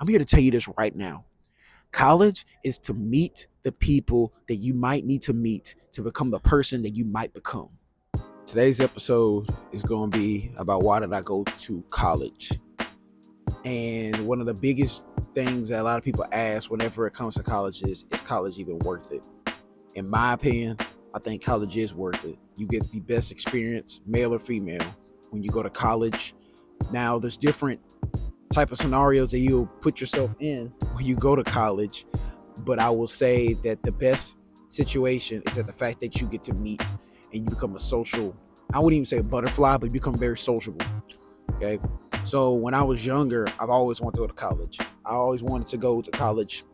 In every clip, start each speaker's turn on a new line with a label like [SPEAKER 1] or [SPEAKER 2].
[SPEAKER 1] I'm here to tell you this right now. College is to meet the people that you might need to meet to become the person that you might become. Today's episode is going to be about why did I go to college? And one of the biggest things that a lot of people ask whenever it comes to college is college even worth it? In my opinion, I think college is worth it. You get the best experience, male or female, when you go to college. Now, there's different type of scenarios that you'll put yourself in when you go to college, but I will say that the best situation is that the fact that you get to meet and you become a social, I wouldn't even say a butterfly, but you become very sociable. Okay. So when I was younger, I've always wanted to go to college. I always wanted to go to college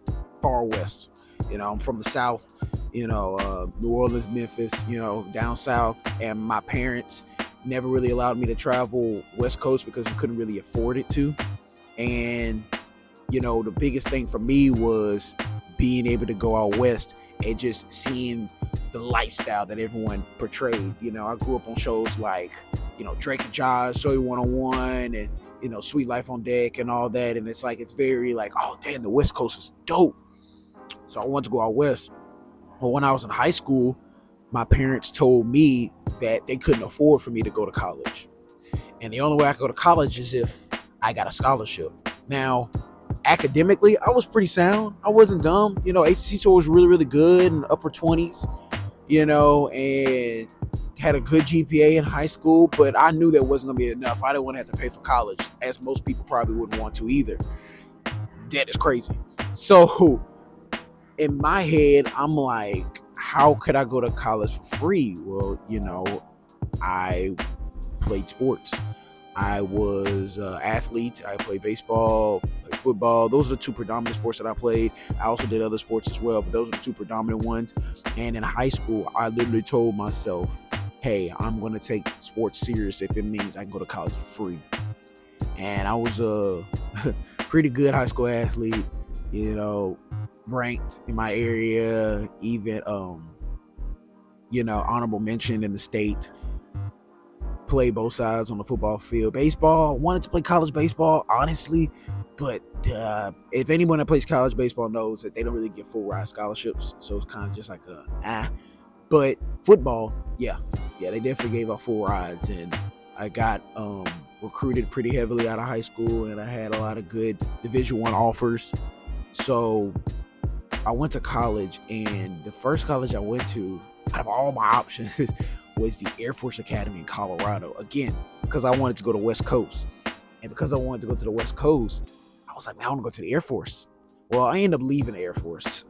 [SPEAKER 1] far west. I'm from the South, New Orleans, Memphis, down south. And my parents never really allowed me to travel West Coast because we couldn't really afford it to. And, the biggest thing for me was being able to go out west and just seeing the lifestyle that everyone portrayed. I grew up on shows like, Drake and Josh, Show You One-on-One, and, Sweet Life on Deck and all that. And it's very like, oh, damn, the West Coast is dope. So I wanted to go out west. But when I was in high school, my parents told me that they couldn't afford for me to go to college. And the only way I could go to college is if I got a scholarship. Now, academically, I was pretty sound. I wasn't dumb. HCC score was really, really good in the upper 20s, and had a good GPA in high school, but I knew that wasn't going to be enough. I didn't want to have to pay for college, as most people probably wouldn't want to either. Debt is crazy. So in my head, I'm like, how could I go to college for free? Well, I played sports. I was an athlete. I played baseball, played football. Those are the two predominant sports that I played. I also did other sports as well, but those are the two predominant ones. And in high school, I literally told myself, hey, I'm going to take sports serious if it means I can go to college for free. And I was a pretty good high school athlete, ranked in my area, even, honorable mention in the state. Play both sides on the football field. Baseball, wanted to play college baseball, honestly, but if anyone that plays college baseball knows that they don't really get full ride scholarships, so it's kind of just like But football, yeah, they definitely gave out full rides, and I got recruited pretty heavily out of high school, and I had a lot of good Division I offers. So I went to college, and the first college I went to, out of all my options, was the Air Force Academy in Colorado. Again, because I wanted to go to West Coast. And because I wanted to go to the West Coast, I was like, man, I want to go to the Air Force. Well, I ended up leaving the Air Force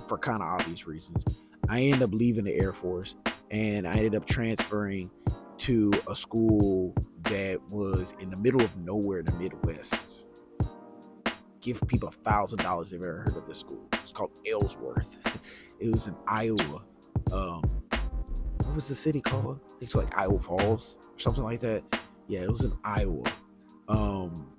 [SPEAKER 1] for kind of obvious reasons. I ended up leaving the Air Force, and I ended up transferring to a school that was in the middle of nowhere in the Midwest. Give people $1,000 if they've ever heard of this school. It's called Ellsworth. It was in Iowa. What was the city called? I think it's like Iowa Falls or something like that. Yeah, it was in Iowa.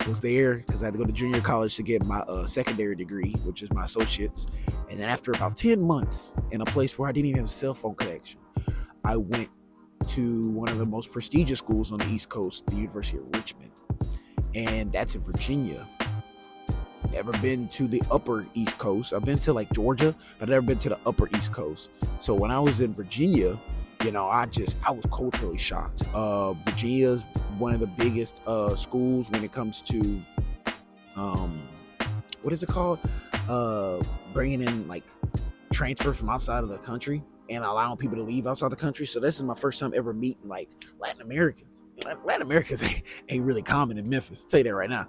[SPEAKER 1] Was there because I had to go to junior college to get my secondary degree, which is my associates. And then after about 10 months in a place where I didn't even have a cell phone connection, I went to one of the most prestigious schools on the East Coast, the University of Richmond. And that's in Virginia. Never been to the upper East Coast. I've been to like Georgia, but I've never been to the upper East Coast. So when I was in Virginia, I was culturally shocked. Virginia's one of the biggest schools when it comes to, what is it called? Bringing in like transfers from outside of the country and allowing people to leave outside the country. So this is my first time ever meeting like Latin Americans. Latin Americans ain't really common in Memphis. I'll tell you that right now.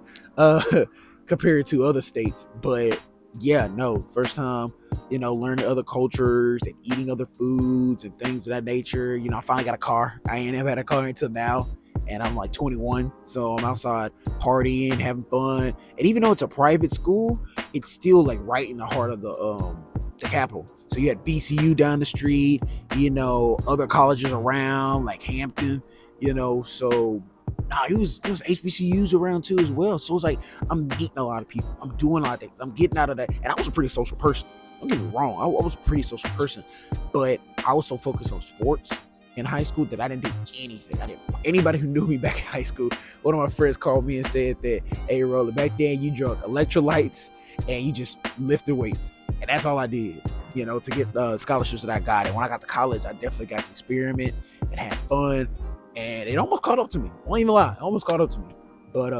[SPEAKER 1] Compared to other states. But yeah, no, first time, learning other cultures and eating other foods and things of that nature. I finally got a car. I ain't ever had a car until now, and I'm like 21, so I'm outside partying, having fun. And even though it's a private school, it's still like right in the heart of the capital. So you had VCU down the street, other colleges around like Hampton, so it was HBCUs around too as well. So it's like I'm meeting a lot of people. I'm doing a lot of things. I'm getting out of that. And I was a pretty social person. Don't get me wrong. I was a pretty social person. But I was so focused on sports in high school that I didn't do anything. Anybody who knew me back in high school, one of my friends called me and said that, hey, Roller, back then you drunk electrolytes and you just lifted weights. And that's all I did, to get the scholarships that I got. And when I got to college, I definitely got to experiment and have fun. And it almost caught up to me. I won't even lie. It almost caught up to me. But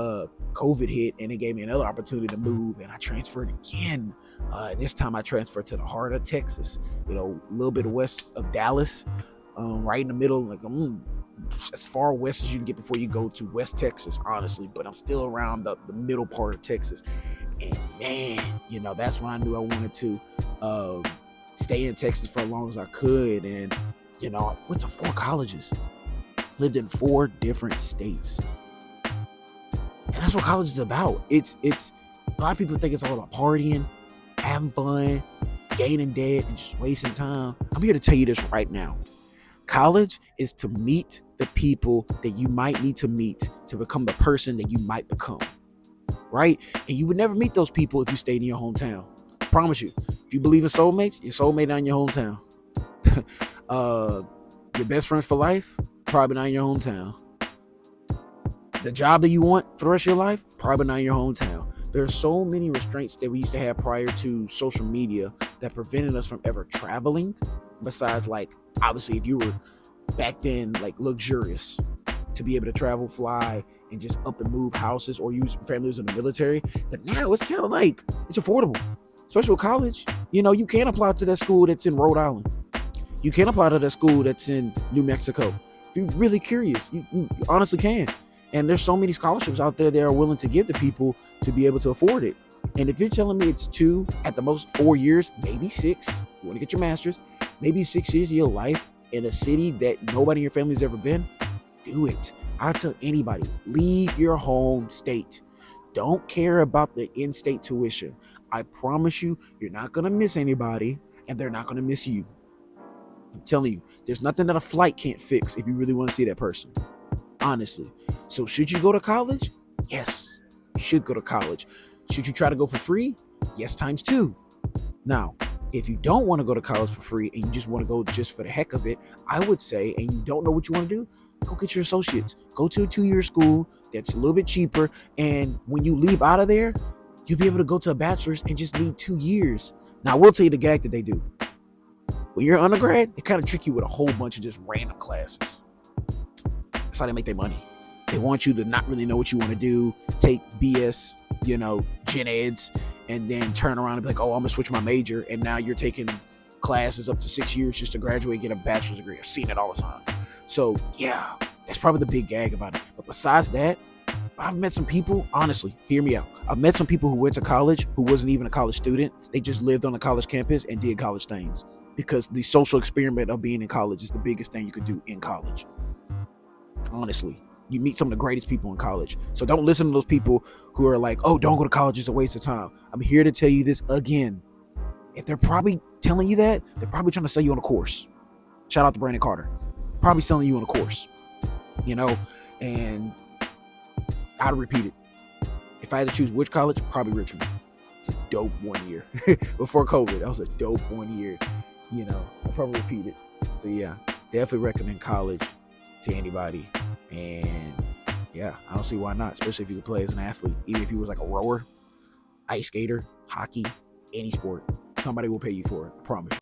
[SPEAKER 1] COVID hit and it gave me another opportunity to move, and I transferred again. This time I transferred to the heart of Texas, a little bit west of Dallas, right in the middle, like as far west as you can get before you go to West Texas, honestly. But I'm still around the middle part of Texas. And man, that's when I knew I wanted to stay in Texas for as long as I could. And, I went to 4 colleges, lived in 4 different states. And that's what college is about. It's a lot of people think it's all about partying, having fun, gaining debt, and just wasting time. I'm here to tell you this right now. College is to meet the people that you might need to meet to become the person that you might become. Right? And you would never meet those people if you stayed in your hometown. I promise you. If you believe in soulmates, your soulmate not in your hometown. Your best friends for life, probably not in your hometown. The job that you want for the rest of your life, probably not in your hometown. There are so many restraints that we used to have prior to social media that prevented us from ever traveling. Besides, obviously, if you were back then, luxurious to be able to travel, fly, and just up and move houses, or use families in the military. But now it's kind of it's affordable, especially with college. You can apply to that school that's in Rhode Island. You can apply to that school that's in New Mexico. If you're really curious, you honestly can. And there's so many scholarships out there that are willing to give to people to be able to afford it. And if you're telling me it's 2, at the most 4 years, maybe 6, you want to get your master's, maybe 6 years of your life in a city that nobody in your family's ever been, do it. I tell anybody, leave your home state. Don't care about the in-state tuition. I promise you, you're not going to miss anybody, and they're not going to miss you. I'm telling you, there's nothing that a flight can't fix if you really want to see that person. Honestly. So should you go to college? Yes, you should go to college. Should you try to go for free? Yes, times 2. Now, if you don't want to go to college for free and you just want to go just for the heck of it, I would say, and you don't know what you want to do, go get your associates. Go to a 2-year school that's a little bit cheaper. And when you leave out of there, you'll be able to go to a bachelor's and just need 2 years. Now, I will tell you the gag that they do. When you're an undergrad, they kind of trick you with a whole bunch of just random classes. That's how they make their money. They want you to not really know what you want to do, take BS, gen eds, and then turn around and be like, oh, I'm going to switch my major. And now you're taking classes up to 6 years just to graduate and get a bachelor's degree. I've seen it all the time. So, yeah, that's probably the big gag about it. But besides that, I've met some people, honestly, hear me out. I've met some people who went to college who wasn't even a college student. They just lived on a college campus and did college things. Because the social experiment of being in college is the biggest thing you could do in college. Honestly, you meet some of the greatest people in college. So don't listen to those people who are like, oh, don't go to college, it's a waste of time. I'm here to tell you this again. If they're probably telling you that, they're probably trying to sell you on a course. Shout out to Brandon Carter. Probably selling you on a course. And I'd repeat it. If I had to choose which college, probably Richmond. It's a dope 1 year. Before COVID, that was a dope 1 year. I'll probably repeat it. So yeah, definitely recommend college to anybody. And yeah, I don't see why not, especially if you could play as an athlete. Even if you was like a rower, ice skater, hockey, any sport, somebody will pay you for it. I promise you.